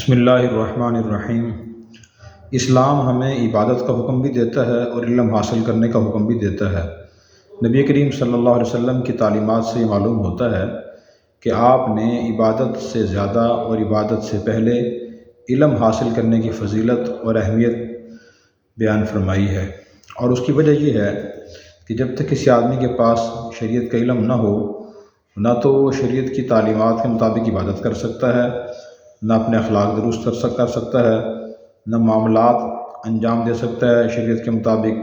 بسم اللہ الرحمن الرحیم۔ اسلام ہمیں عبادت کا حکم بھی دیتا ہے اور علم حاصل کرنے کا حکم بھی دیتا ہے۔ نبی کریم صلی اللہ علیہ وسلم کی تعلیمات سے یہ معلوم ہوتا ہے کہ آپ نے عبادت سے زیادہ اور عبادت سے پہلے علم حاصل کرنے کی فضیلت اور اہمیت بیان فرمائی ہے، اور اس کی وجہ یہ ہے کہ جب تک کسی آدمی کے پاس شریعت کا علم نہ ہو، نہ تو وہ شریعت کی تعلیمات کے مطابق عبادت کر سکتا ہے، نہ اپنے اخلاق درست کر سکتا ہے، نہ معاملات انجام دے سکتا ہے شریعت کے مطابق،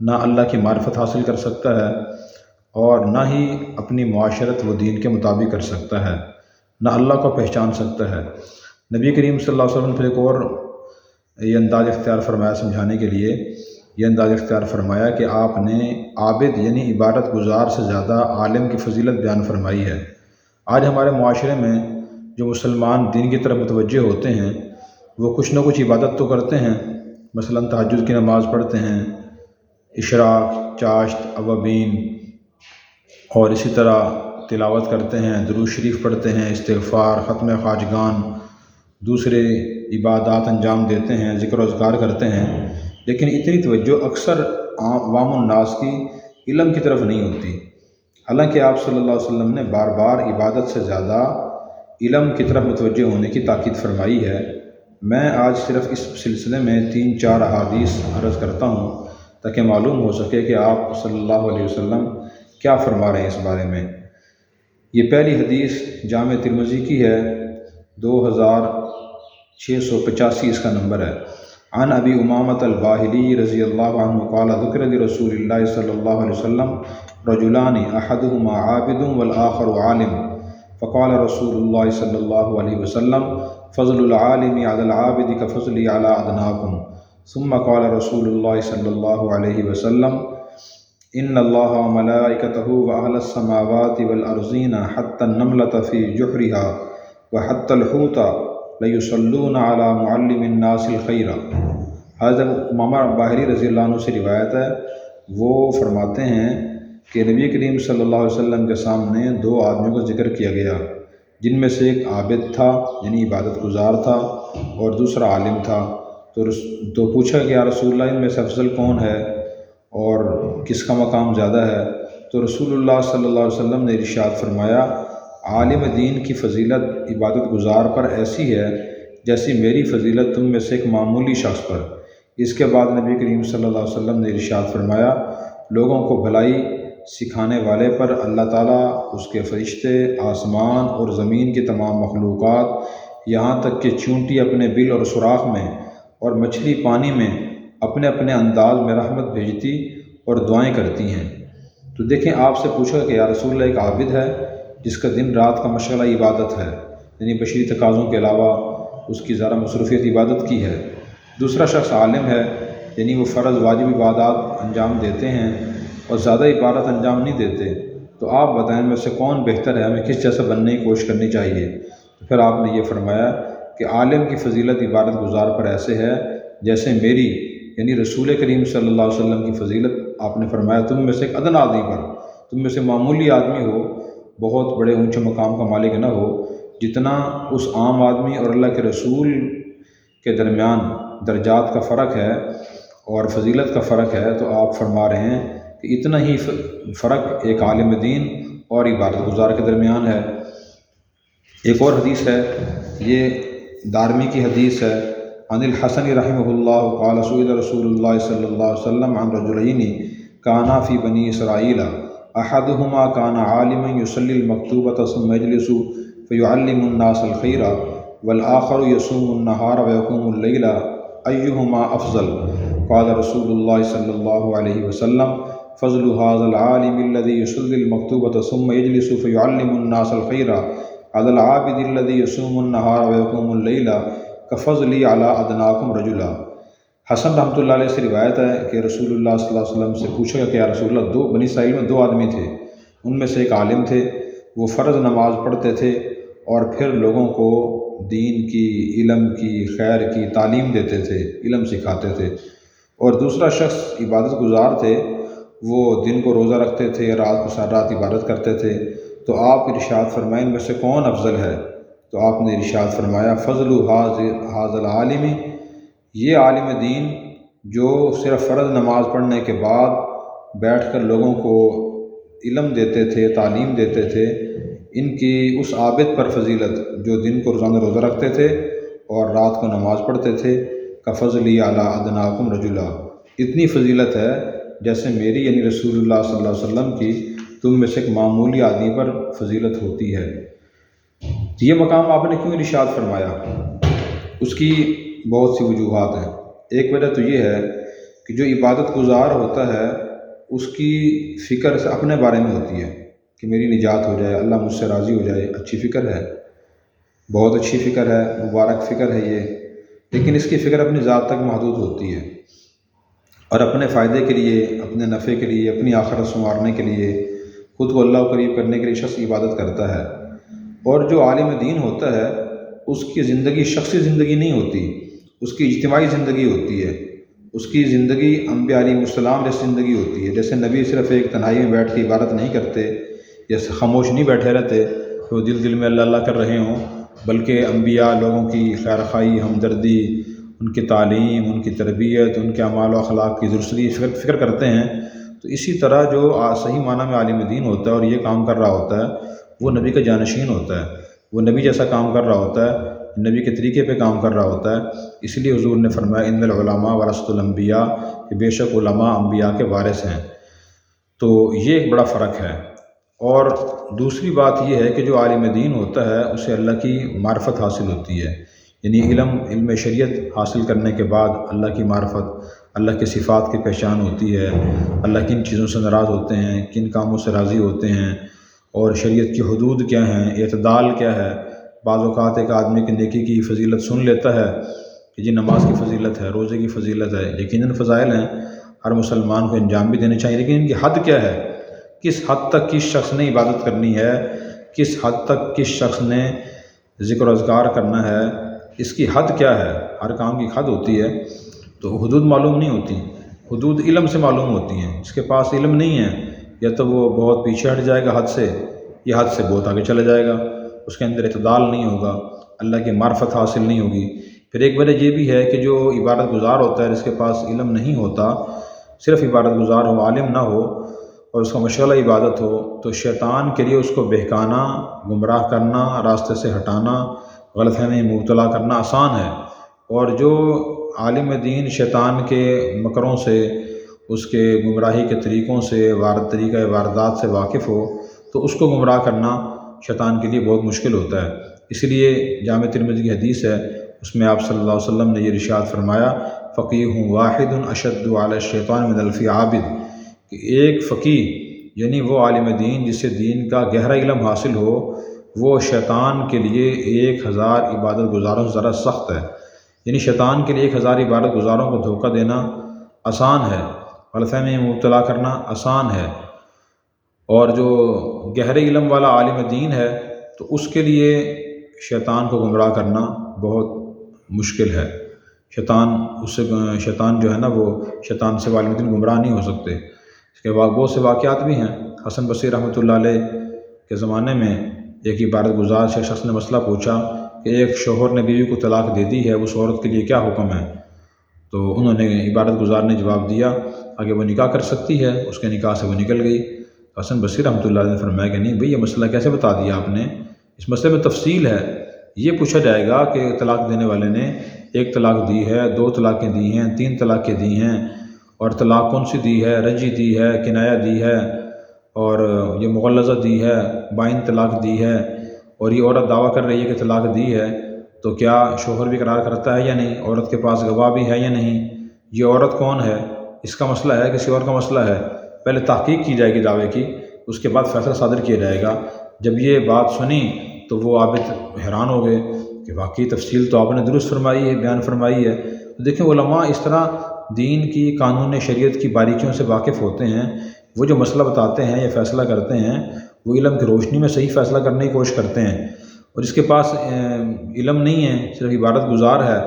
نہ اللہ کی معرفت حاصل کر سکتا ہے، اور نہ ہی اپنی معاشرت و دین کے مطابق کر سکتا ہے، نہ اللہ کو پہچان سکتا ہے۔ نبی کریم صلی اللہ علیہ وسلم پھر ایک اور یہ انداز اختیار فرمایا سمجھانے کے لیے، یہ انداز اختیار فرمایا کہ آپ نے عابد یعنی عبادت گزار سے زیادہ عالم کی فضیلت بیان فرمائی ہے۔ آج ہمارے معاشرے میں جو مسلمان دین کی طرف متوجہ ہوتے ہیں وہ کچھ نہ کچھ عبادت تو کرتے ہیں، مثلا تہجد کی نماز پڑھتے ہیں، اشراق، چاشت، اوابین، اور اسی طرح تلاوت کرتے ہیں، درود شریف پڑھتے ہیں، استغفار، ختم خواجگان، دوسرے عبادات انجام دیتے ہیں، ذکر و اذکار کرتے ہیں، لیکن اتنی توجہ اکثر عوام الناس کی علم کی طرف نہیں ہوتی۔ حالانکہ آپ صلی اللہ علیہ وسلم نے بار بار عبادت سے زیادہ علم کی طرف متوجہ ہونے کی تاکید فرمائی ہے۔ میں آج صرف اس سلسلے میں 3-4 احادیث عرض کرتا ہوں تاکہ معلوم ہو سکے کہ آپ صلی اللہ علیہ وسلم کیا فرما رہے ہیں اس بارے میں۔ یہ پہلی حدیث جامع ترمذی کی ہے، 2685 اس کا نمبر ہے۔ عن ابی امامۃ الباہلی رضی اللہ عنہ قال ذکر لرسول اللہ صلی اللہ علیہ وسلم رجلان احدهما عابد والآخر عالم فقال رسول اللہ صلی اللہ علیہ وسلم فضل العالم على العابد كفضلي على أدناكم ثم قال رسول اللہ صلی اللہ علیہ وسلم ان اللہ وملائکته وأهل السماوات والأرضین حتى النملة في جحرها وحتى الحوت ليصلون على معلم الناس الخیر۔ حضرت امامہ باہری رضی اللہ عنہ سے روایت ہے، وہ فرماتے ہیں کہ نبی کریم صلی اللہ علیہ وسلم کے سامنے 2 آدمیوں کا ذکر کیا گیا، جن میں سے ایک عابد تھا یعنی عبادت گزار تھا اور دوسرا عالم تھا۔ تو پوچھا کہ یا رسول اللہ ان میں سے افضل کون ہے اور کس کا مقام زیادہ ہے؟ تو رسول اللہ صلی اللہ علیہ وسلم نے ارشاد فرمایا عالم دین کی فضیلت عبادت گزار پر ایسی ہے جیسی میری فضیلت تم میں سے ایک معمولی شخص پر۔ اس کے بعد نبی کریم صلی اللہ علیہ وسلم نے ارشاد فرمایا لوگوں کو بھلائی سکھانے والے پر اللہ تعالیٰ، اس کے فرشتے، آسمان اور زمین کی تمام مخلوقات، یہاں تک کہ چونٹی اپنے بل اور سوراخ میں اور مچھلی پانی میں اپنے اپنے انداز میں رحمت بھیجتی اور دعائیں کرتی ہیں۔ تو دیکھیں، آپ سے پوچھا کہ یا رسول اللہ ایک عابد ہے جس کا دن رات کا مشغلہ عبادت ہے، یعنی بشری تقاضوں کے علاوہ اس کی زیادہ مصروفیت عبادت کی ہے۔ دوسرا شخص عالم ہے، یعنی وہ فرض واجب عبادات انجام دیتے ہیں اور زیادہ عبادت انجام نہیں دیتے۔ تو آپ بتائیں میں سے کون بہتر ہے، ہمیں کس جیسا بننے کی کوشش کرنی چاہیے؟ تو پھر آپ نے یہ فرمایا کہ عالم کی فضیلت عبادت گزار پر ایسے ہے جیسے میری یعنی رسول کریم صلی اللہ علیہ وسلم کی فضیلت آپ نے فرمایا تم میں سے ایک ادنیٰ آدمی پر، تم میں سے معمولی آدمی ہو، بہت بڑے اونچے مقام کا مالک نہ ہو، جتنا اس عام آدمی اور اللہ کے رسول کے درمیان درجات کا فرق ہے اور فضیلت کا فرق ہے، تو آپ فرما رہے ہیں کہ اتنا ہی فرق ایک عالم دین اور عبادت گزار کے درمیان ہے۔ ایک اور حدیث ہے، یہ دارمی کی حدیث ہے، عن الحسن رحمہ اللہ قال سئل رسول اللہ صلی اللہ علیہ وسلم عن رجلین کانا فی بنی اسرائیل احدہما کان عالما یصلی المکتوبۃ ثم یجلس فیعلم الناس الخیر والآخر یصوم النہار ویقوم اللیل ایہما افضل؟ قال رسول اللہ صلی اللہ علیہ وسلم فضل هذا العالم الذي يصلي المكتوبة ثم يجلس فيعلم الناس الخير على العابد الذي يصوم النهار ويقوم الليل كفضلي على أدناكم رجلا۔ حسن رحمۃ اللہ علیہ سے روایت ہے کہ رسول اللہ صلی اللہ علیہ وسلم سے پوچھا کہ یا رسول اللہ بنی اسرائیل میں 2 آدمی تھے، ان میں سے ایک عالم تھے، وہ فرض نماز پڑھتے تھے اور پھر لوگوں کو دین کی، علم کی، خیر کی تعلیم دیتے تھے، علم سکھاتے تھے، اور دوسرا شخص عبادت گزار تھے، وہ دن کو روزہ رکھتے تھے، رات کو ساری رات عبادت کرتے تھے۔ تو آپ ارشاد فرمائیں ان میں سے کون افضل ہے؟ تو آپ نے ارشاد فرمایا فضل حاض العالم، یہ عالم دین جو صرف فرض نماز پڑھنے کے بعد بیٹھ کر لوگوں کو علم دیتے تھے، تعلیم دیتے تھے، ان کی اس عابد پر فضیلت جو دن کو روزانہ روزہ رکھتے تھے اور رات کو نماز پڑھتے تھے، کا فضلی علی ادناکم رجلا، اتنی فضیلت ہے جیسے میری یعنی رسول اللہ صلی اللہ علیہ وسلم کی تم میں سے ایک معمولی آدمی پر فضیلت ہوتی ہے۔ یہ مقام آپ نے کیوں ارشاد فرمایا؟ اس کی بہت سی وجوہات ہیں۔ ایک وجہ تو یہ ہے کہ جو عبادت گزار ہوتا ہے اس کی فکر سے اپنے بارے میں ہوتی ہے کہ میری نجات ہو جائے، اللہ مجھ سے راضی ہو جائے، اچھی فکر ہے، بہت اچھی فکر ہے، مبارک فکر ہے یہ، لیکن اس کی فکر اپنی ذات تک محدود ہوتی ہے، اور اپنے فائدے کے لیے، اپنے نفع کے لیے، اپنی آخرت سنوارنے کے لیے، خود کو اللہ کو قریب کرنے کے لیے شخص عبادت کرتا ہے۔ اور جو عالم دین ہوتا ہے اس کی زندگی شخصی زندگی نہیں ہوتی، اس کی اجتماعی زندگی ہوتی ہے، اس کی زندگی انبیاء علیہ السلام جیسی زندگی ہوتی ہے۔ جیسے نبی صرف ایک تنہائی میں بیٹھ کے عبادت نہیں کرتے، جیسے خاموش نہیں بیٹھے رہتے کہ وہ دل میں اللہ اللہ کر رہے ہوں، بلکہ انبیاء لوگوں کی خیر خواہی، ہمدردی، ان کی تعلیم، ان کی تربیت، ان کے اعمال و اخلاق کی درستی فکر کرتے ہیں۔ تو اسی طرح جو صحیح معنی میں عالم دین ہوتا ہے اور یہ کام کر رہا ہوتا ہے وہ نبی کا جانشین ہوتا ہے، وہ نبی جیسا کام کر رہا ہوتا ہے، نبی کے طریقے پہ کام کر رہا ہوتا ہے۔ اس لیے حضور نے فرمایا ان العلماء ورثۃ الانبیاء، کہ بے شک علماء انبیاء کے وارث ہیں۔ تو یہ ایک بڑا فرق ہے۔ اور دوسری بات یہ ہے کہ جو عالم دین ہوتا ہے اسے اللہ کی معرفت حاصل ہوتی ہے، یعنی علم شریعت حاصل کرنے کے بعد اللہ کی معرفت، اللہ کے صفات کی پہچان ہوتی ہے، اللہ کن چیزوں سے ناراض ہوتے ہیں، کن کاموں سے راضی ہوتے ہیں، اور شریعت کی حدود کیا ہیں، اعتدال کیا ہے۔ بعض اوقات ایک آدمی کی نیکی کی فضیلت سن لیتا ہے کہ جی نماز کی فضیلت ہے، روزے کی فضیلت ہے، یقیناً فضائل ہیں، ہر مسلمان کو انجام بھی دینے چاہیے، لیکن ان کی حد کیا ہے، کس حد تک کس شخص نے عبادت کرنی ہے، کس حد تک کس شخص نے ذکر و اذکار کرنا ہے، اس کی حد کیا ہے۔ ہر کام کی حد ہوتی ہے، تو حدود معلوم نہیں ہوتی، حدود علم سے معلوم ہوتی ہیں۔ اس کے پاس علم نہیں ہے، یا تو وہ بہت پیچھے ہٹ جائے گا حد سے، یا حد سے بہت آگے چلا جائے گا، اس کے اندر اعتدال نہیں ہوگا، اللہ کی معرفت حاصل نہیں ہوگی۔ پھر ایک وجہ یہ بھی ہے کہ جو عبادت گزار ہوتا ہے جس کے پاس علم نہیں ہوتا، صرف عبادت گزار ہو، عالم نہ ہو، اور اس کا مشغلہ عبادت ہو، تو شیطان کے لیے اس کو بہکانا، گمراہ کرنا، راستے سے ہٹانا، غلط فہمی میں مبتلا کرنا آسان ہے۔ اور جو عالم دین شیطان کے مکروں سے، اس کے گمراہی کے طریقوں سے، طریقہ واردات سے واقف ہو، تو اس کو گمراہ کرنا شیطان کے لیے بہت مشکل ہوتا ہے۔ اس لیے جامع ترمذی کی حدیث ہے، اس میں آپ صلی اللہ علیہ وسلم نے یہ ارشاد فرمایا فقیہ واحد اشد علی الشیطان من الف عابد، کہ ایک فقیہ یعنی وہ عالم دین جسے دین کا گہرا علم حاصل ہو، وہ شیطان کے لیے 1000 عبادت گزاروں سے ذرا سخت ہے۔ یعنی شیطان کے لیے 1000 عبادت گزاروں کو دھوکہ دینا آسان ہے، غلط فہمی میں مبتلا کرنا آسان ہے، اور جو گہرے علم والا عالم دین ہے تو اس کے لیے شیطان کو گمراہ کرنا بہت مشکل ہے۔ شیطان جو ہے نا، وہ شیطان سے عالم دین گمراہ نہیں ہو سکتے۔ اس کے بعد بہت سے واقعات بھی ہیں۔ حسن بصری رحمۃ اللہ علیہ کے زمانے میں ایک عبادت گزار سے شخص نے مسئلہ پوچھا کہ ایک شوہر نے بیوی کو طلاق دے دی ہے، اس عورت کے لیے کیا حکم ہے؟ تو انہوں نے عبادت گزار نے جواب دیا آگے وہ نکاح کر سکتی ہے، اس کے نکاح سے وہ نکل گئی۔ حسن بصری رحمۃ اللہ علیہ نے فرمایا کہ نہیں بھئی، یہ مسئلہ کیسے بتا دیا آپ نے؟ اس مسئلے میں تفصیل ہے۔ یہ پوچھا جائے گا کہ طلاق دینے والے نے 1 طلاق دی ہے، 2 طلاقیں دی ہیں، 3 طلاقیں دی ہیں، اور طلاق کون سی دی ہے، رجعی دی ہے، کنایہ دی ہے، اور یہ مغلظہ دی ہے، بائن طلاق دی ہے، اور یہ عورت دعویٰ کر رہی ہے کہ طلاق دی ہے، تو کیا شوہر بھی اقرار کرتا ہے یا نہیں؟ عورت کے پاس گواہ بھی ہے یا نہیں؟ یہ عورت کون ہے؟ اس کا مسئلہ ہے کسی اور کا مسئلہ ہے؟ پہلے تحقیق کی جائے گی دعوے کی، اس کے بعد فیصلہ صادر کیا جائے گا۔ جب یہ بات سنی تو وہ عابد حیران ہو گئے کہ واقعی تفصیل تو آپ نے درست فرمائی ہے، بیان فرمائی ہے۔ تو دیکھیں علماء اس طرح دین کی، قانون شریعت کی باریکیوں سے واقف ہوتے ہیں۔ وہ جو مسئلہ بتاتے ہیں یا فیصلہ کرتے ہیں وہ علم کی روشنی میں صحیح فیصلہ کرنے کی کوشش کرتے ہیں، اور جس کے پاس علم نہیں ہے، صرف عبادت گزار ہے،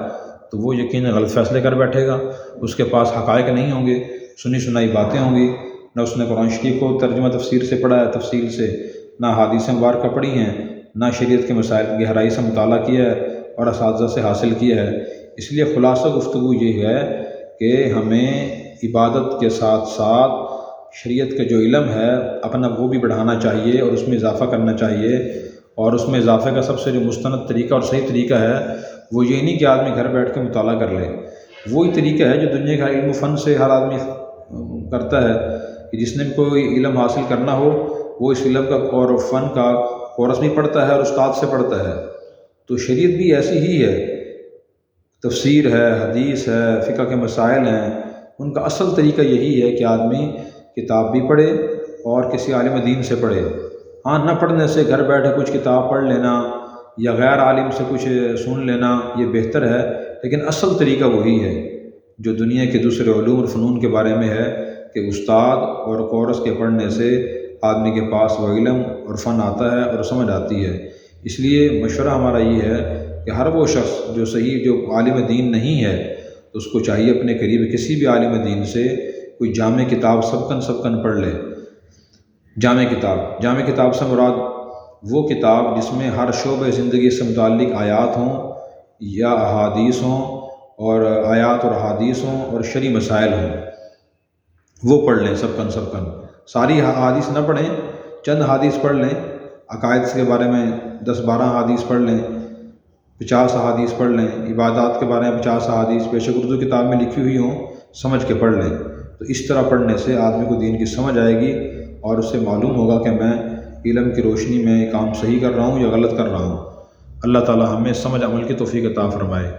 تو وہ یقیناً غلط فیصلے کر بیٹھے گا۔ اس کے پاس حقائق نہیں ہوں گے، سنی سنائی باتیں ہوں گی، نہ اس نے قرآن شریف کو ترجمہ تفسیر سے پڑھا ہے تفصیل سے، نہ حدیث مبارکہ پڑھی ہیں، نہ شریعت کے مسائل کی گہرائی سے مطالعہ کیا ہے اور اساتذہ سے حاصل کیا ہے۔ اس لیے خلاصہ گفتگو یہ ہے کہ ہمیں عبادت کے ساتھ ساتھ شریعت کا جو علم ہے اپنا وہ بھی بڑھانا چاہیے اور اس میں اضافہ کرنا چاہیے، اور اس میں اضافے کا سب سے جو مستند طریقہ اور صحیح طریقہ ہے وہ یہ نہیں کہ آدمی گھر بیٹھ کے مطالعہ کر لے۔ وہی طریقہ ہے جو دنیا کا علم و فن سے ہر آدمی کرتا ہے کہ جس نے بھی کوئی علم حاصل کرنا ہو وہ اس علم کا اور فن کا کورس بھی پڑھتا ہے اور استاد سے پڑھتا ہے۔ تو شریعت بھی ایسی ہی ہے، تفسیر ہے، حدیث ہے، فقہ کے مسائل ہیں، ان کا اصل طریقہ یہی ہے کہ آدمی کتاب بھی پڑھے اور کسی عالم دین سے پڑھے۔ ہاں، نہ پڑھنے سے گھر بیٹھے کچھ کتاب پڑھ لینا یا غیر عالم سے کچھ سن لینا یہ بہتر ہے، لیکن اصل طریقہ وہی ہے جو دنیا کے دوسرے علوم اور فنون کے بارے میں ہے کہ استاد اور کورس کے پڑھنے سے آدمی کے پاس وہ علم اور فن آتا ہے اور سمجھ آتی ہے۔ اس لیے مشورہ ہمارا یہ ہے کہ ہر وہ شخص جو صحیح جو عالم دین نہیں ہے تو اس کو چاہیے اپنے قریب کسی بھی عالم دین سے کوئی جامع کتاب سبکن پڑھ لے۔ جامع کتاب سے مراد وہ کتاب جس میں ہر شعبہ زندگی سے متعلق آیات ہوں یا احادیث ہوں، اور آیات اور احادیث ہوں اور شرعی مسائل ہوں، وہ پڑھ لیں سبکن۔ ساری احادیث نہ پڑھیں، چند احادیث پڑھ لیں، عقائد کے بارے میں 10-12 احادیث پڑھ لیں، 50 احادیث پڑھ لیں، عبادات کے بارے میں 50 احادیث بے شک اردو کتاب میں لکھی ہوئی ہوں سمجھ کے پڑھ لیں۔ تو اس طرح پڑھنے سے آدمی کو دین کی سمجھ آئے گی اور اسے معلوم ہوگا کہ میں علم کی روشنی میں کام صحیح کر رہا ہوں یا غلط کر رہا ہوں۔ اللہ تعالی ہمیں سمجھ عمل کی توفیق عطا فرمائے۔